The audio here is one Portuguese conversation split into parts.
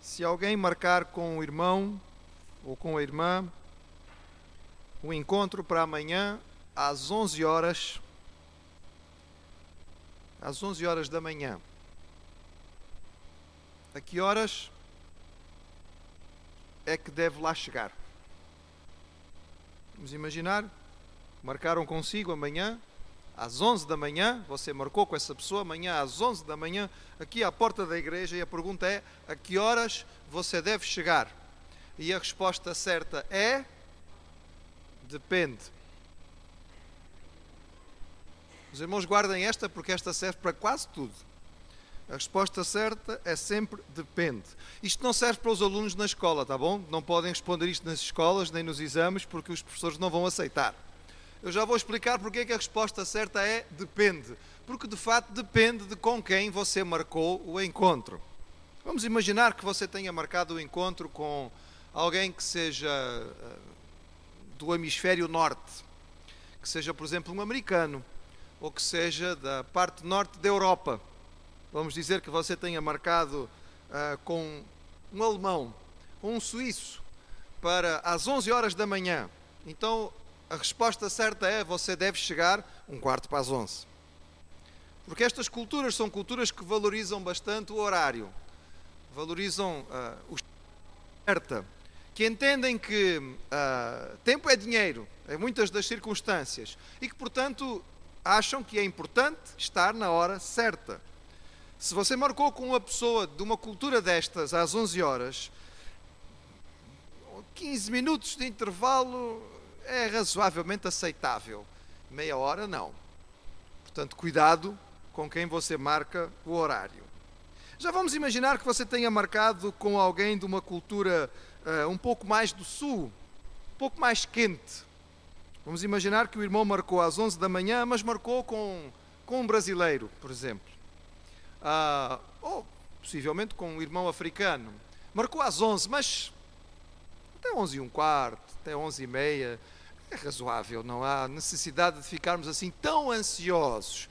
Se alguém marcar com o irmão ou com a irmã um encontro para amanhã às 11 horas, às 11 horas da manhã, a que horas é que deve lá chegar? Vamos imaginar, marcaram consigo amanhã às 11 da manhã, você marcou com essa pessoa amanhã às 11 da manhã, aqui à porta da igreja, e a pergunta é: a que horas você deve chegar? E a resposta certa é: depende. Os irmãos guardem esta, porque esta serve para quase tudo. A resposta certa é sempre depende. Isto não serve para os alunos na escola, tá bom? Não podem responder isto nas escolas, nem nos exames, porque os professores não vão aceitar. Eu já vou explicar porque é que a resposta certa é depende. Porque, de facto, depende de com quem você marcou o encontro. Vamos imaginar que você tenha marcado o encontro com alguém que seja do hemisfério norte. Que seja, por exemplo, um americano. Ou que seja da parte norte da Europa. Vamos dizer que você tenha marcado com um alemão ou um suíço para às 11 horas da manhã. Então, a resposta certa é: você deve chegar um quarto para as 11. Porque estas culturas são culturas que valorizam bastante o horário. Valorizam o certa. Que entendem que tempo é dinheiro, em muitas das circunstâncias. E que, portanto, acham que é importante estar na hora certa. Se você marcou com uma pessoa de uma cultura destas às 11 horas, 15 minutos de intervalo é razoavelmente aceitável. Meia hora, não. Portanto, cuidado com quem você marca o horário. Já vamos imaginar que você tenha marcado com alguém de uma cultura um pouco mais do sul, um pouco mais quente. Vamos imaginar que o irmão marcou às 11 da manhã, mas marcou com um brasileiro, por exemplo. Ou possivelmente com um irmão africano. Marcou às 11, mas até 11 e um quarto, até 11 e meia, é razoável, não há necessidade de ficarmos assim tão ansiosos.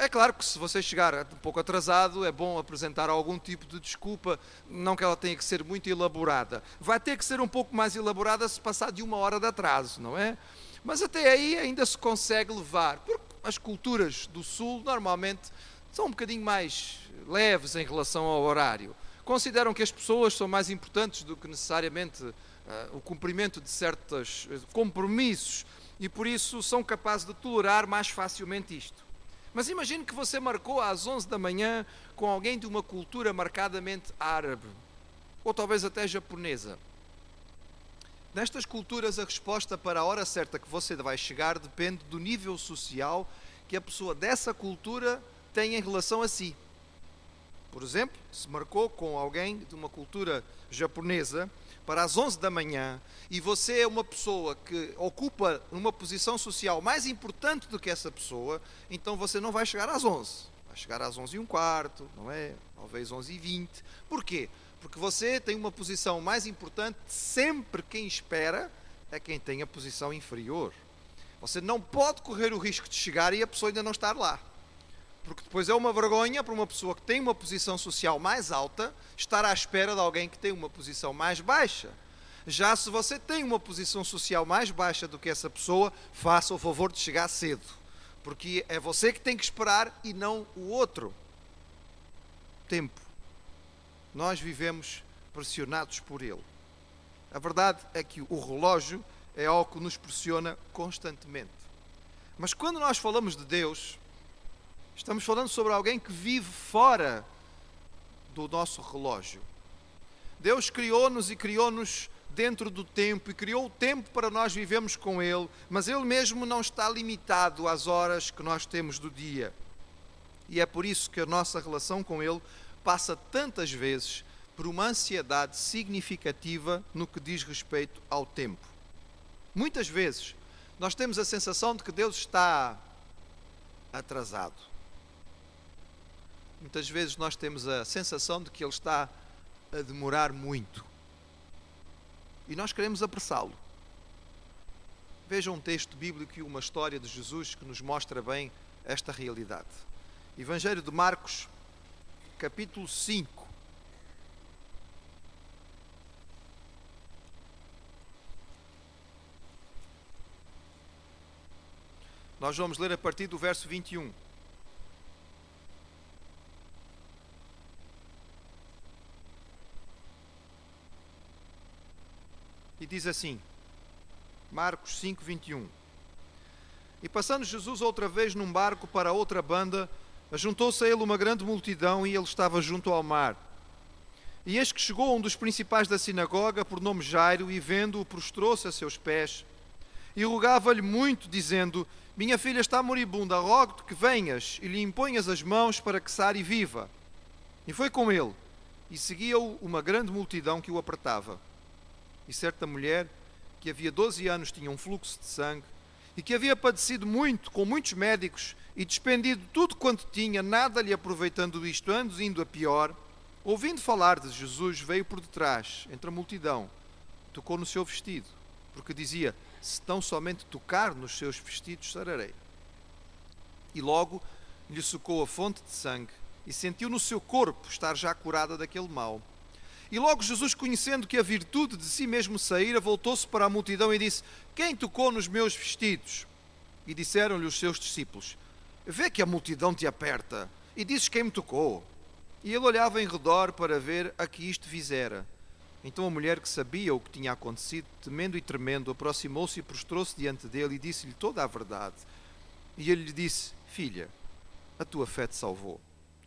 É claro que se você chegar um pouco atrasado, é bom apresentar algum tipo de desculpa, não que ela tenha que ser muito elaborada. Vai ter que ser um pouco mais elaborada se passar de 1 hora de atraso, não é? Mas até aí ainda se consegue levar, porque as culturas do Sul normalmente são um bocadinho mais leves em relação ao horário. Consideram que as pessoas são mais importantes do que necessariamente o cumprimento de certos compromissos e por isso são capazes de tolerar mais facilmente isto. Mas imagine que você marcou às 11 da manhã com alguém de uma cultura marcadamente árabe, ou talvez até japonesa. Nestas culturas, a resposta para a hora certa que você vai chegar depende do nível social que a pessoa dessa cultura tem em relação a si. Por exemplo, se marcou com alguém de uma cultura japonesa para as 11 da manhã e você é uma pessoa que ocupa uma posição social mais importante do que essa pessoa, então você não vai chegar às 11. Vai chegar às 11 e um quarto, não é? Talvez 11 e 20. Porquê? Porque você tem uma posição mais importante, sempre quem espera é quem tem a posição inferior. Você não pode correr o risco de chegar e a pessoa ainda não estar lá. Porque depois é uma vergonha para uma pessoa que tem uma posição social mais alta estar à espera de alguém que tem uma posição mais baixa. Já se você tem uma posição social mais baixa do que essa pessoa, faça o favor de chegar cedo. Porque é você que tem que esperar e não o outro. Tempo. Nós vivemos pressionados por ele. A verdade é que o relógio é algo que nos pressiona constantemente. Mas quando nós falamos de Deus, estamos falando sobre alguém que vive fora do nosso relógio. Deus criou-nos e criou-nos dentro do tempo e criou o tempo para nós vivermos com Ele, mas Ele mesmo não está limitado às horas que nós temos do dia. E é por isso que a nossa relação com Ele passa tantas vezes por uma ansiedade significativa no que diz respeito ao tempo. Muitas vezes nós temos a sensação de que Deus está atrasado. Muitas vezes nós temos a sensação de que Ele está a demorar muito. E nós queremos apressá-lo. Vejam um texto bíblico e uma história de Jesus que nos mostra bem esta realidade. Evangelho de Marcos, capítulo 5. Nós vamos ler a partir do verso 21. E diz assim, Marcos 5, 21. E passando Jesus outra vez num barco para outra banda, ajuntou-se a ele uma grande multidão e ele estava junto ao mar. E eis que chegou um dos principais da sinagoga, por nome Jairo, e vendo-o, prostrou-se a seus pés e rogava-lhe muito, dizendo: minha filha está moribunda, rogo-te que venhas e lhe imponhas as mãos para que sare e viva. E foi com ele, e seguia-o uma grande multidão que o apertava. E certa mulher, que havia 12 anos tinha um fluxo de sangue, e que havia padecido muito, com muitos médicos, e despendido tudo quanto tinha, nada lhe aproveitando isto, antes indo a pior, ouvindo falar de Jesus, veio por detrás, entre a multidão, tocou no seu vestido, porque dizia: se tão somente tocar nos seus vestidos, sararei. E logo lhe secou a fonte de sangue, e sentiu no seu corpo estar já curada daquele mal. E logo Jesus, conhecendo que a virtude de si mesmo saíra, voltou-se para a multidão e disse: quem tocou nos meus vestidos? E disseram-lhe os seus discípulos: vê que a multidão te aperta, e dizes: quem me tocou? E ele olhava em redor para ver a que isto fizera. Então a mulher, que sabia o que tinha acontecido, temendo e tremendo, aproximou-se e prostrou-se diante dele e disse-lhe toda a verdade. E ele lhe disse: filha, a tua fé te salvou.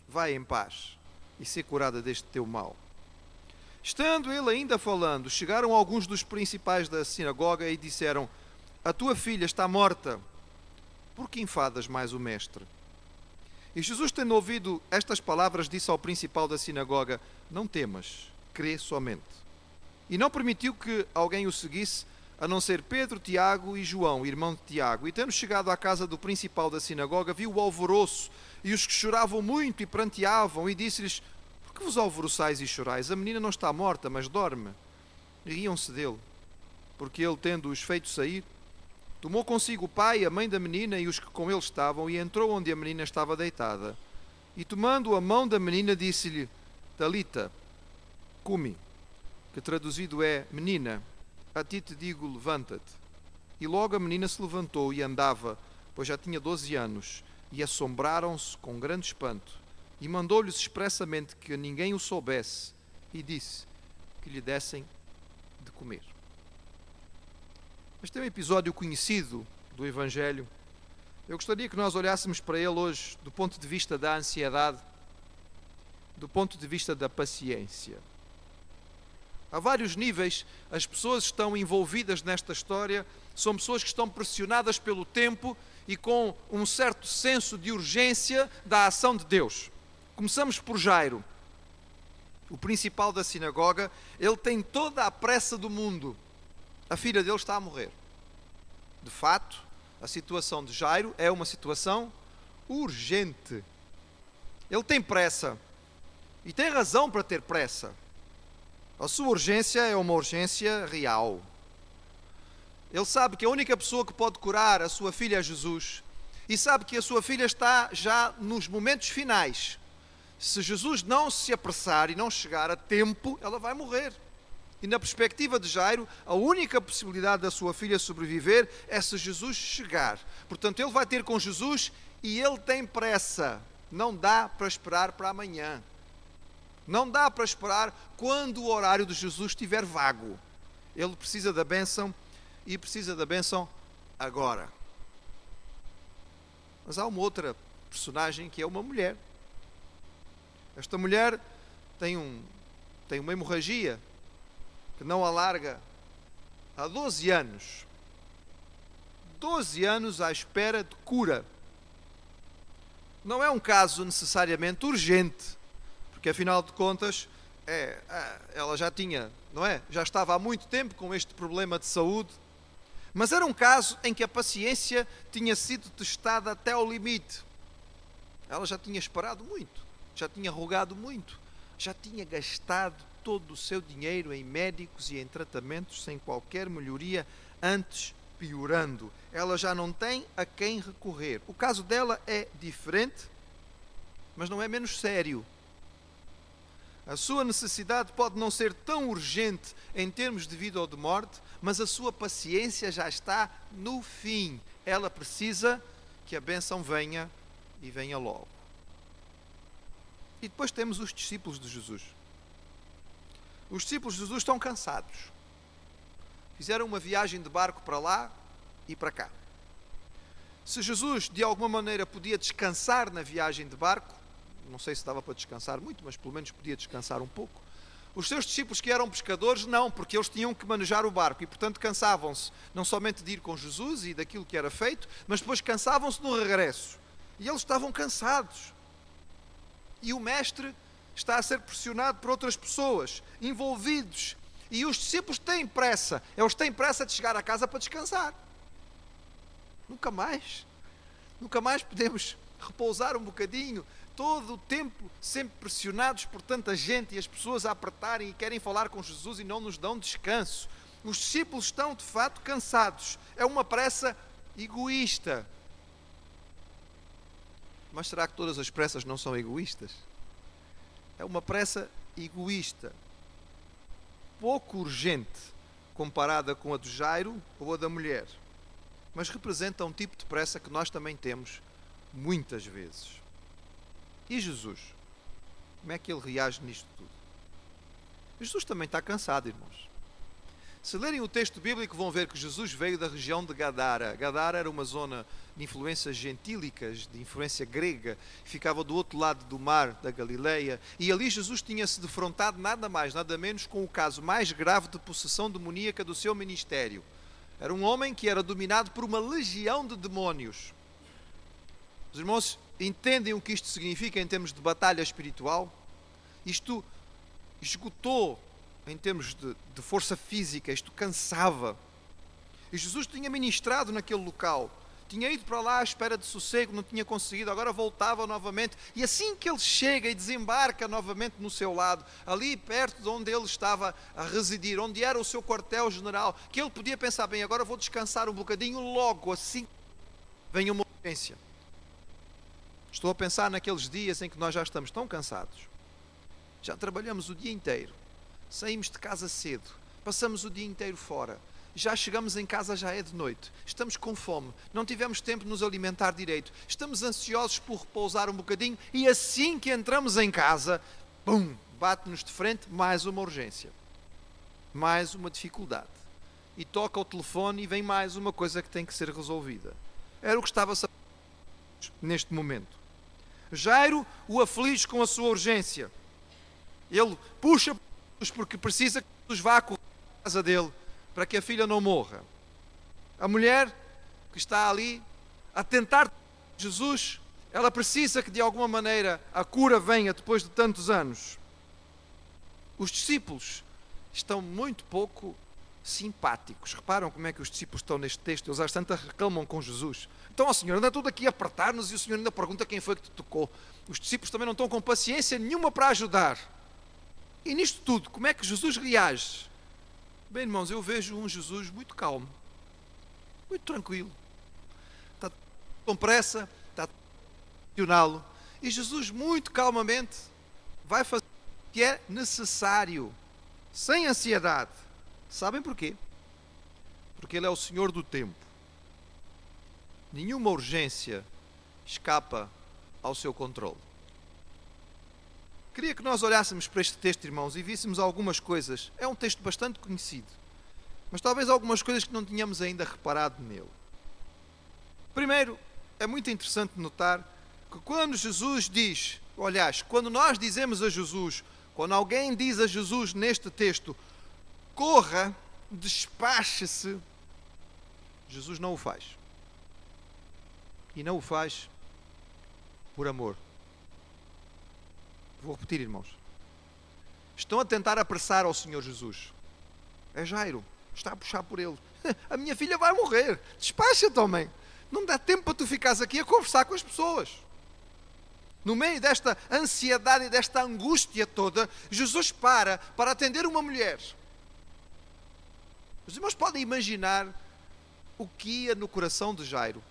Vai em paz e sê curada deste teu mal. Estando ele ainda falando, chegaram alguns dos principais da sinagoga e disseram: a tua filha está morta, por que enfadas mais o mestre? E Jesus, tendo ouvido estas palavras, disse ao principal da sinagoga: não temas, crê somente. E não permitiu que alguém o seguisse, a não ser Pedro, Tiago e João, irmão de Tiago. E tendo chegado à casa do principal da sinagoga, viu o alvoroço e os que choravam muito e pranteavam, e disse-lhes: por que vos alvoroçais e chorais? A menina não está morta, mas dorme. E riam-se dele, porque ele, tendo-os feito sair, tomou consigo o pai, a mãe da menina e os que com ele estavam, e entrou onde a menina estava deitada. E tomando a mão da menina, disse-lhe: Talita, cumi, que traduzido é: menina, a ti te digo, levanta-te. E logo a menina se levantou e andava, pois já tinha 12 anos, e assombraram-se com grande espanto. E mandou-lhes expressamente que ninguém o soubesse, e disse que lhe dessem de comer. Este é um episódio conhecido do Evangelho. Eu gostaria que nós olhássemos para ele hoje do ponto de vista da ansiedade, do ponto de vista da paciência. A vários níveis, as pessoas que estão envolvidas nesta história são pessoas que estão pressionadas pelo tempo e com um certo senso de urgência da ação de Deus. Começamos por Jairo, o principal da sinagoga. Ele tem toda a pressa do mundo. A filha dele está a morrer. De fato, a situação de Jairo é uma situação urgente. Ele tem pressa. E tem razão para ter pressa. A sua urgência é uma urgência real. Ele sabe que a única pessoa que pode curar a sua filha é Jesus. E sabe que a sua filha está já nos momentos finais. Se Jesus não se apressar e não chegar a tempo, ela vai morrer. E na perspectiva de Jairo, a única possibilidade da sua filha sobreviver é se Jesus chegar. Portanto, ele vai ter com Jesus e ele tem pressa. Não dá para esperar para amanhã. Não dá para esperar quando o horário de Jesus estiver vago. Ele precisa da bênção e precisa da bênção agora. Mas há uma outra personagem que é uma mulher. Esta mulher tem uma hemorragia que não alarga há 12 anos. 12 anos à espera de cura. Não é um caso necessariamente urgente, porque afinal de contas ela já tinha, não é? Já estava há muito tempo com este problema de saúde, mas era um caso em que a paciência tinha sido testada até ao limite. Ela já tinha esperado muito, já tinha rogado muito, já tinha gastado todo o seu dinheiro em médicos e em tratamentos sem qualquer melhoria, antes piorando. Ela já não tem a quem recorrer. O caso dela é diferente, mas não é menos sério. A sua necessidade pode não ser tão urgente em termos de vida ou de morte, mas a sua paciência já está no fim. Ela precisa que a bênção venha e venha logo. E depois temos os discípulos de Jesus. Os discípulos de Jesus estão cansados. Fizeram uma viagem de barco para lá e para cá. Se Jesus, de alguma maneira, podia descansar na viagem de barco, não sei se dava para descansar muito, mas pelo menos podia descansar um pouco, os seus discípulos que eram pescadores, não, porque eles tinham que manejar o barco e, portanto, cansavam-se não somente de ir com Jesus e daquilo que era feito, mas depois cansavam-se no regresso. E eles estavam cansados. E o mestre está a ser pressionado por outras pessoas, envolvidos. E os discípulos têm pressa. Eles têm pressa de chegar a casa para descansar. Nunca mais podemos repousar um bocadinho. Todo o tempo sempre pressionados por tanta gente e as pessoas a apertarem e querem falar com Jesus e não nos dão descanso. Os discípulos estão de fato cansados. É uma pressa egoísta. Mas será que todas as pressas não são egoístas? É uma pressa egoísta, pouco urgente comparada com a do Jairo ou a da mulher, mas representa um tipo de pressa que nós também temos muitas vezes. E Jesus? Como é que ele reage nisto tudo? Jesus também está cansado, irmãos. Se lerem o texto bíblico vão ver que Jesus veio da região de Gadara. Gadara era uma zona de influências gentílicas, de influência grega, que ficava do outro lado do mar da Galileia. E ali Jesus tinha-se defrontado nada mais, nada menos com o caso mais grave de possessão demoníaca do seu ministério. Era um homem que era dominado por uma legião de demónios. Os irmãos entendem o que isto significa em termos de batalha espiritual? Isto esgotou em termos de força física, isto cansava. E Jesus tinha ministrado naquele local, tinha ido para lá à espera de sossego, não tinha conseguido, agora voltava novamente, e assim que ele chega e desembarca novamente no seu lado, ali perto de onde ele estava a residir, onde era o seu quartel-general, que ele podia pensar, bem, agora vou descansar um bocadinho, logo assim vem uma urgência. Estou a pensar naqueles dias em que nós já estamos tão cansados, já trabalhamos o dia inteiro, saímos de casa cedo, passamos o dia inteiro fora, já chegamos em casa, já é de noite, estamos com fome, não tivemos tempo de nos alimentar direito, estamos ansiosos por repousar um bocadinho e assim que entramos em casa, pum, bate-nos de frente mais uma urgência, mais uma dificuldade. E toca o telefone e vem mais uma coisa que tem que ser resolvida. Era o que estava neste momento. Jairo o aflige com a sua urgência. Ele puxa porque precisa que Jesus vá correr à casa dele para que a filha não morra. A mulher que está ali a tentar Jesus, ela precisa que de alguma maneira a cura venha depois de tantos anos. Os discípulos estão muito pouco simpáticos. Reparam como é que os discípulos estão neste texto? Eles às tantas reclamam com Jesus. Então, ó Senhor, anda tudo aqui a apertar-nos e o Senhor ainda pergunta quem foi que te tocou. Os discípulos também não estão com paciência nenhuma para ajudar. E nisto tudo, como é que Jesus reage? Bem, irmãos, eu vejo um Jesus muito calmo, muito tranquilo. Está com pressa, está a questioná-lo. E Jesus, muito calmamente, vai fazer o que é necessário, sem ansiedade. Sabem porquê? Porque Ele é o Senhor do tempo. Nenhuma urgência escapa ao seu controle. Queria que nós olhássemos para este texto, irmãos, e víssemos algumas coisas. É um texto bastante conhecido, mas talvez algumas coisas que não tínhamos ainda reparado nele. Primeiro, é muito interessante notar que quando Jesus diz, aliás, quando nós dizemos a Jesus, quando alguém diz a Jesus neste texto, corra, despache-se, Jesus não o faz. E não o faz por amor. Vou repetir, irmãos. Estão a tentar apressar ao Senhor Jesus. É Jairo, está a puxar por ele. A minha filha vai morrer. Despacha-te, homem. Não dá tempo para tu ficares aqui a conversar com as pessoas. No meio desta ansiedade e desta angústia toda, Jesus para atender uma mulher. Os irmãos podem imaginar o que ia no coração de Jairo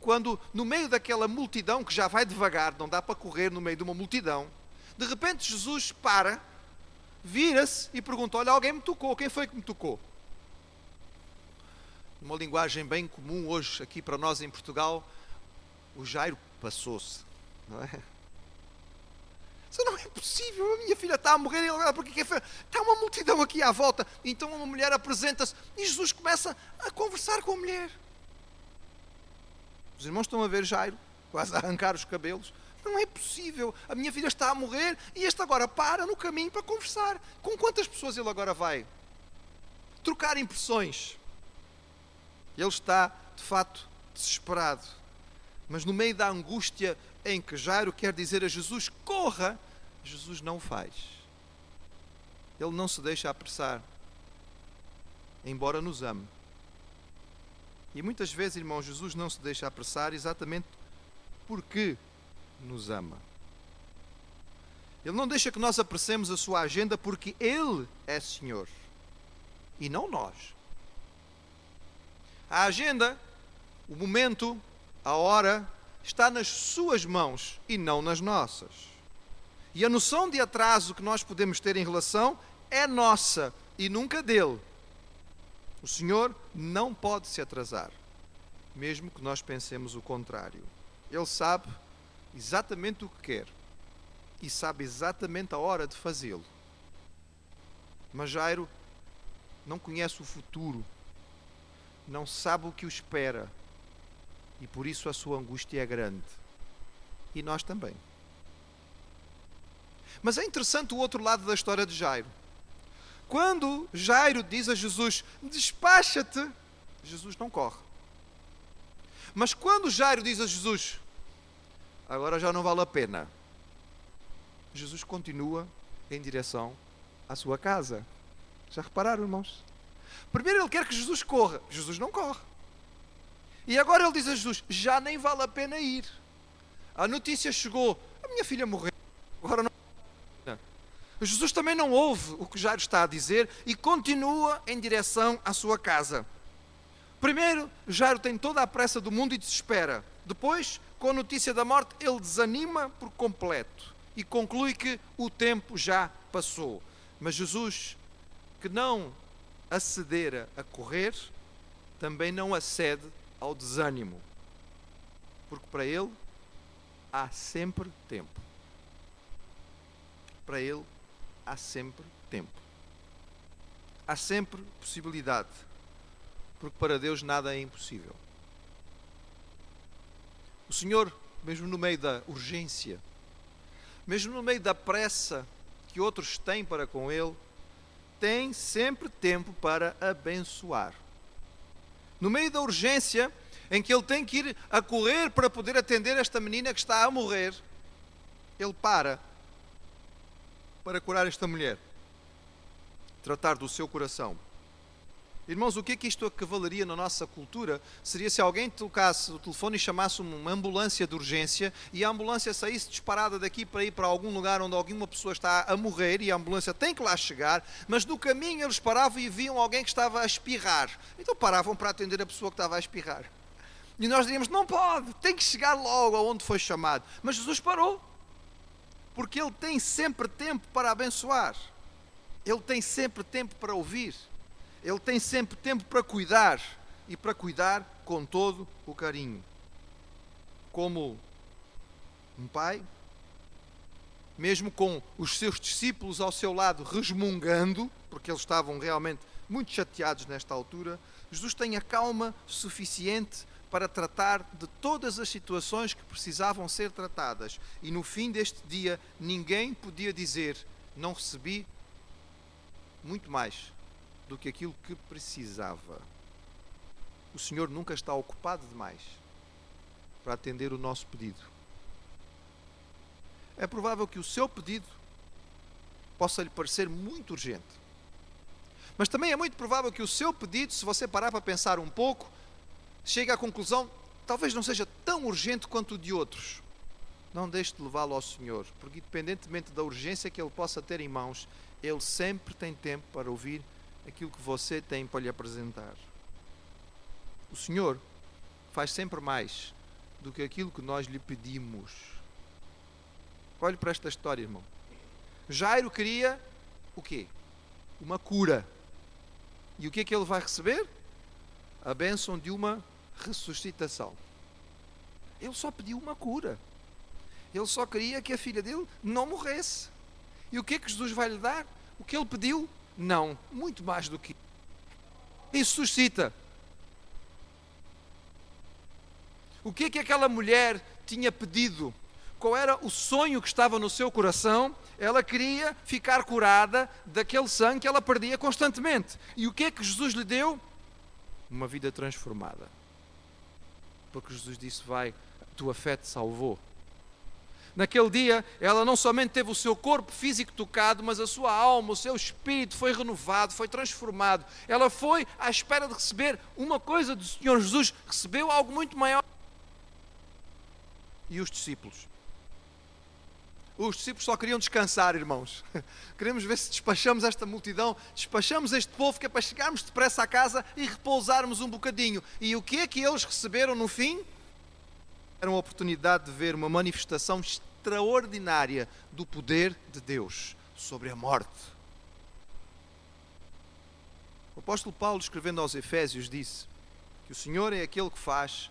quando, no meio daquela multidão que já vai devagar, não dá para correr no meio de uma multidão, de repente Jesus para, vira-se e pergunta, olha, alguém me tocou, quem foi que me tocou? Uma linguagem bem comum hoje aqui para nós em Portugal, o Jairo passou-se, não é? Isso não é possível, a minha filha está a morrer, porque está uma multidão aqui à volta. Então uma mulher apresenta-se e Jesus começa a conversar com a mulher. Os irmãos estão a ver Jairo, quase a arrancar os cabelos. Não é possível, a minha filha está a morrer e este agora para no caminho para conversar. Com quantas pessoas ele agora vai trocar impressões? Ele está, de fato, desesperado. Mas no meio da angústia em que Jairo quer dizer a Jesus, corra, Jesus não o faz. Ele não se deixa apressar, embora nos ame. E muitas vezes, irmão, Jesus não se deixa apressar exatamente porque nos ama. Ele não deixa que nós apressemos a sua agenda porque Ele é Senhor e não nós. A agenda, o momento, a hora, está nas suas mãos e não nas nossas. E a noção de atraso que nós podemos ter em relação é nossa e nunca dele. O Senhor não pode se atrasar, mesmo que nós pensemos o contrário. Ele sabe exatamente o que quer e sabe exatamente a hora de fazê-lo. Mas Jairo não conhece o futuro, não sabe o que o espera e por isso a sua angústia é grande. E nós também. Mas é interessante o outro lado da história de Jairo. Quando Jairo diz a Jesus, despacha-te, Jesus não corre. Mas quando Jairo diz a Jesus, agora já não vale a pena, Jesus continua em direção à sua casa. Já repararam, irmãos? Primeiro ele quer que Jesus corra, Jesus não corre. E agora ele diz a Jesus, já nem vale a pena ir. A notícia chegou, a minha filha morreu, agora não. Jesus também não ouve o que Jairo está a dizer e continua em direção à sua casa. Primeiro, Jairo tem toda a pressa do mundo e desespera. Depois, com a notícia da morte, ele desanima por completo e conclui que o tempo já passou. Mas Jesus, que não acedera a correr, também não acede ao desânimo. Porque para ele há sempre tempo. Para ele há sempre tempo. Há sempre possibilidade. Porque para Deus nada é impossível. O Senhor, mesmo no meio da urgência, mesmo no meio da pressa que outros têm para com Ele, tem sempre tempo para abençoar. No meio da urgência, em que Ele tem que ir a correr para poder atender esta menina que está a morrer, Ele para curar esta mulher, tratar do seu coração. Irmãos, o que é que isto equivaleria na nossa cultura? Seria se alguém tocasse o telefone e chamasse uma ambulância de urgência e a ambulância saísse disparada daqui para ir para algum lugar onde alguma pessoa está a morrer e a ambulância tem que lá chegar, mas no caminho eles paravam e viam alguém que estava a espirrar. Então paravam para atender a pessoa que estava a espirrar. E nós diríamos, não pode, tem que chegar logo aonde foi chamado. Mas Jesus parou, porque Ele tem sempre tempo para abençoar. Ele tem sempre tempo para ouvir. Ele tem sempre tempo para cuidar, e para cuidar com todo o carinho. Como um pai, mesmo com os seus discípulos ao seu lado resmungando, porque eles estavam realmente muito chateados nesta altura, Jesus tem a calma suficiente para tratar de todas as situações que precisavam ser tratadas. E no fim deste dia, ninguém podia dizer, não recebi muito mais do que aquilo que precisava. O Senhor nunca está ocupado demais para atender o nosso pedido. É provável que o seu pedido possa lhe parecer muito urgente. Mas também é muito provável que o seu pedido, se você parar para pensar um pouco, chegue à conclusão, talvez não seja tão urgente quanto o de outros. Não deixe de levá-lo ao Senhor, porque independentemente da urgência que Ele possa ter em mãos, Ele sempre tem tempo para ouvir aquilo que você tem para lhe apresentar. O Senhor faz sempre mais do que aquilo que nós lhe pedimos. Olhe para esta história, irmão. Jairo queria o quê? Uma cura. E o que é que ele vai receber? A bênção de uma ressuscitação. Ele só pediu uma cura. Ele só queria que a filha dele não morresse. E o que é que Jesus vai lhe dar? O que ele pediu? Não, muito mais do que isso. Isso suscita. O que é que aquela mulher tinha pedido? Qual era o sonho que estava no seu coração? Ela queria ficar curada daquele sangue que ela perdia constantemente. E o que é que Jesus lhe deu? Uma vida transformada. Porque Jesus disse, vai, a tua fé te salvou. Naquele dia, ela não somente teve o seu corpo físico tocado, mas a sua alma, o seu espírito foi renovado, foi transformado. Ela foi à espera de receber uma coisa do Senhor Jesus, recebeu algo muito maior. E os discípulos? Os discípulos só queriam descansar, irmãos. Queremos ver se despachamos esta multidão, despachamos este povo, que é para chegarmos depressa à casa e repousarmos um bocadinho. E o que é que eles receberam no fim? Era uma oportunidade de ver uma manifestação extraordinária do poder de Deus sobre a morte. O apóstolo Paulo, escrevendo aos Efésios, disse que o Senhor é aquele que faz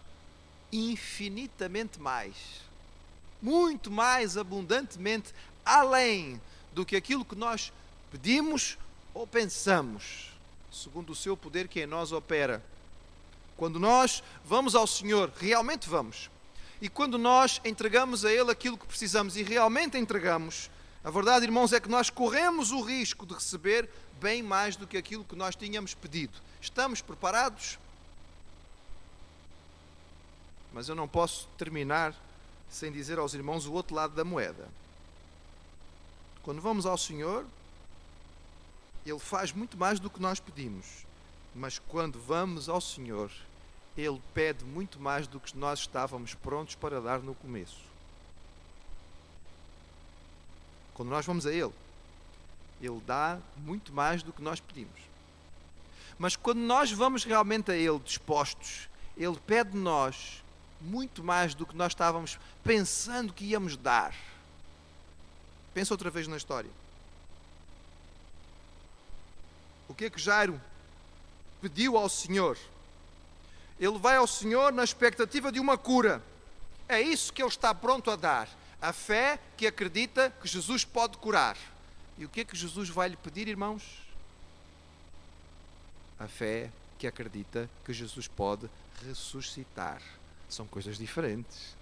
infinitamente mais, muito mais abundantemente, além do que aquilo que nós pedimos ou pensamos, segundo o seu poder que em nós opera. Quando nós vamos ao Senhor, realmente vamos, e quando nós entregamos a Ele aquilo que precisamos e realmente entregamos, a verdade, irmãos, é que nós corremos o risco de receber bem mais do que aquilo que nós tínhamos pedido. Estamos preparados? Mas eu não posso terminar sem dizer aos irmãos o outro lado da moeda. Quando vamos ao Senhor, Ele faz muito mais do que nós pedimos. Mas quando vamos ao Senhor, Ele pede muito mais do que nós estávamos prontos para dar no começo. Quando nós vamos a Ele, Ele dá muito mais do que nós pedimos. Mas quando nós vamos realmente a Ele dispostos, Ele pede de nós muito mais do que nós estávamos pensando que íamos dar. Pensa outra vez na história. O que é que Jairo pediu ao Senhor? Ele vai ao Senhor na expectativa de uma cura. É isso que ele está pronto a dar. A fé que acredita que Jesus pode curar. E o que é que Jesus vai lhe pedir, irmãos? A fé que acredita que Jesus pode ressuscitar. São coisas diferentes.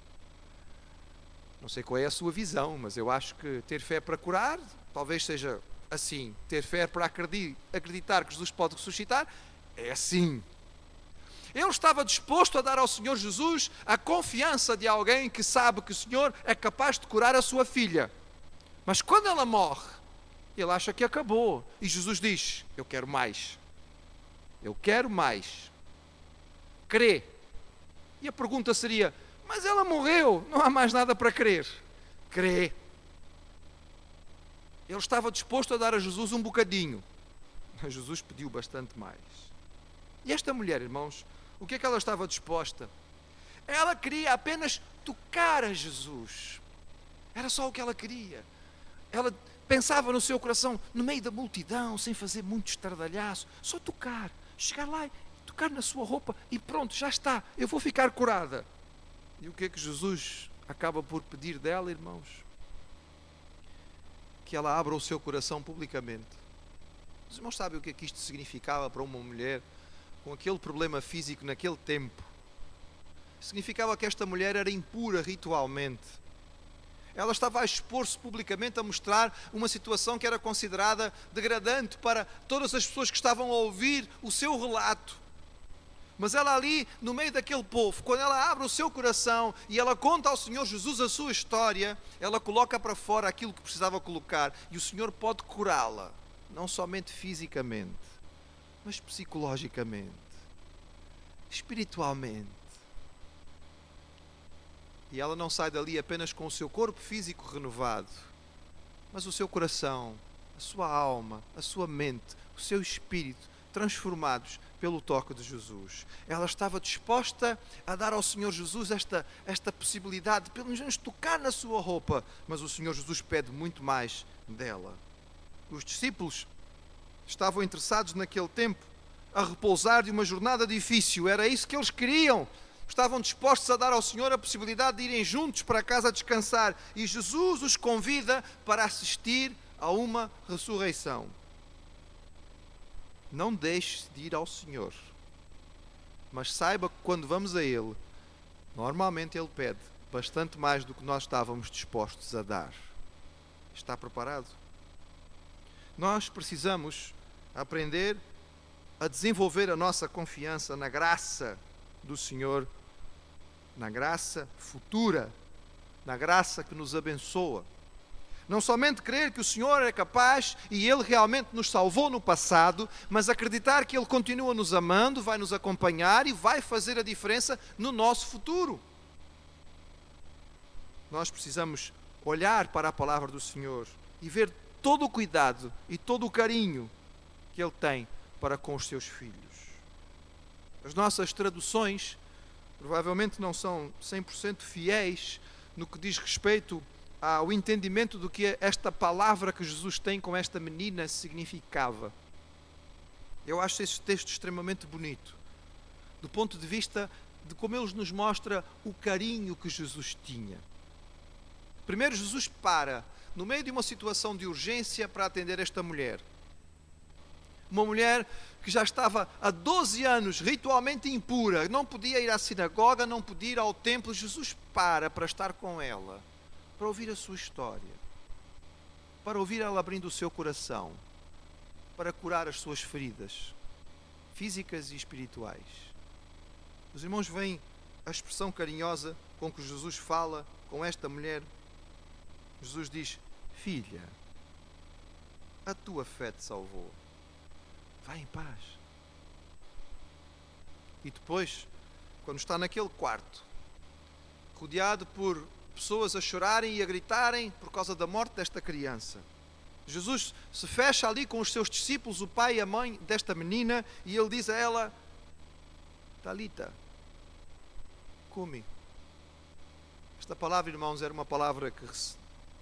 Não sei qual é a sua visão, mas eu acho que ter fé para curar, talvez seja assim. Ter fé para acreditar que Jesus pode ressuscitar, é assim. Ele estava disposto a dar ao Senhor Jesus a confiança de alguém que sabe que o Senhor é capaz de curar a sua filha. Mas quando ela morre, ele acha que acabou. E Jesus diz, eu quero mais. Eu quero mais. Crê. E a pergunta seria, mas ela morreu, não há mais nada para crer. Crê. Ele estava disposto a dar a Jesus um bocadinho. Mas Jesus pediu bastante mais. E esta mulher, irmãos, o que é que ela estava disposta? Ela queria apenas tocar a Jesus. Era só o que ela queria. Ela pensava no seu coração, no meio da multidão, sem fazer muito estardalhaço, só tocar, chegar lá e tocar na sua roupa e pronto, já está, eu vou ficar curada. E o que é que Jesus acaba por pedir dela, irmãos? Que ela abra o seu coração publicamente. Os irmãos sabem o que é que isto significava para uma mulher com aquele problema físico naquele tempo? Significava que esta mulher era impura ritualmente. Ela estava a expor-se publicamente, a mostrar uma situação que era considerada degradante para todas as pessoas que estavam a ouvir o seu relato. Mas ela ali, no meio daquele povo, quando ela abre o seu coração e ela conta ao Senhor Jesus a sua história, ela coloca para fora aquilo que precisava colocar e o Senhor pode curá-la, não somente fisicamente, mas psicologicamente, espiritualmente. E ela não sai dali apenas com o seu corpo físico renovado, mas o seu coração, a sua alma, a sua mente, o seu espírito transformados pelo toque de Jesus. Ela estava disposta a dar ao Senhor Jesus esta possibilidade de pelo menos tocar na sua roupa, mas o Senhor Jesus pede muito mais dela. Os discípulos estavam interessados naquele tempo a repousar de uma jornada difícil, era isso que eles queriam. estavam dispostos a dar ao Senhor a possibilidade de irem juntos para casa descansar. E Jesus os convida para assistir a uma ressurreição. Não deixe de ir ao Senhor, mas saiba que quando vamos a Ele, normalmente Ele pede bastante mais do que nós estávamos dispostos a dar. Está preparado? Nós precisamos aprender a desenvolver a nossa confiança na graça do Senhor, na graça futura, na graça que nos abençoa. Não somente crer que o Senhor é capaz e Ele realmente nos salvou no passado, mas acreditar que Ele continua nos amando, vai nos acompanhar e vai fazer a diferença no nosso futuro. Nós precisamos olhar para a palavra do Senhor e ver todo o cuidado e todo o carinho que Ele tem para com os seus filhos. As nossas traduções provavelmente não são 100% fiéis no que diz respeito ao entendimento do que esta palavra que Jesus tem com esta menina significava. Eu acho este texto extremamente bonito, do ponto de vista de como ele nos mostra o carinho que Jesus tinha. Primeiro, Jesus para no meio de uma situação de urgência para atender esta mulher. Uma mulher que já estava há 12 anos ritualmente impura, não podia ir à sinagoga, não podia ir ao templo. Jesus para estar com ela, para ouvir a sua história, para ouvir ela abrindo o seu coração, para curar as suas feridas físicas e espirituais. Os irmãos veem a expressão carinhosa com que Jesus fala com esta mulher. Jesus diz: filha, a tua fé te salvou. Vai em paz. E depois, quando está naquele quarto, rodeado por pessoas a chorarem e a gritarem por causa da morte desta criança, Jesus se fecha ali com os seus discípulos, o pai e a mãe desta menina, e ele diz a ela: Talita, cumi. Esta palavra, irmãos, era uma palavra que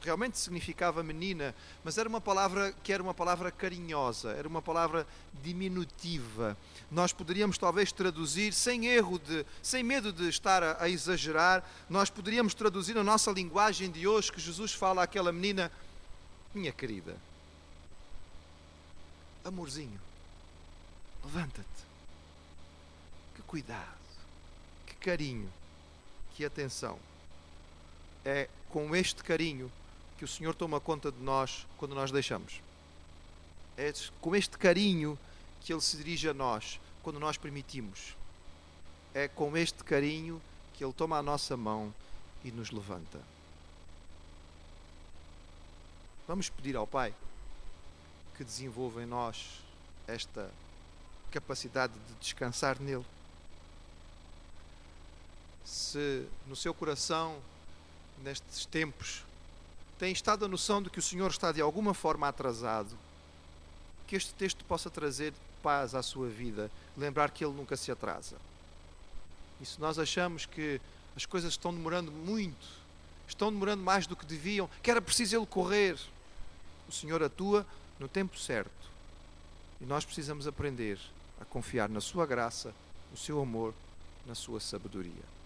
realmente significava menina, mas era uma palavra que era uma palavra carinhosa, era uma palavra diminutiva. Nós poderíamos talvez traduzir, sem medo de estar a exagerar, nós poderíamos traduzir na nossa linguagem de hoje que Jesus fala àquela menina: minha querida, amorzinho, levanta-te. Que cuidado, que carinho, que atenção. É com este carinho que o Senhor toma conta de nós quando nós deixamos. É com este carinho que Ele se dirige a nós quando nós permitimos. É com este carinho que Ele toma a nossa mão e nos levanta. Vamos pedir ao Pai que desenvolva em nós esta capacidade de descansar nele. Se no seu coração, nestes tempos, tem estado a noção de que o Senhor está de alguma forma atrasado, que este texto possa trazer paz à sua vida, lembrar que Ele nunca se atrasa. E se nós achamos que as coisas estão demorando muito, estão demorando mais do que deviam, que era preciso Ele correr, o Senhor atua no tempo certo. E nós precisamos aprender a confiar na sua graça, no seu amor, na sua sabedoria.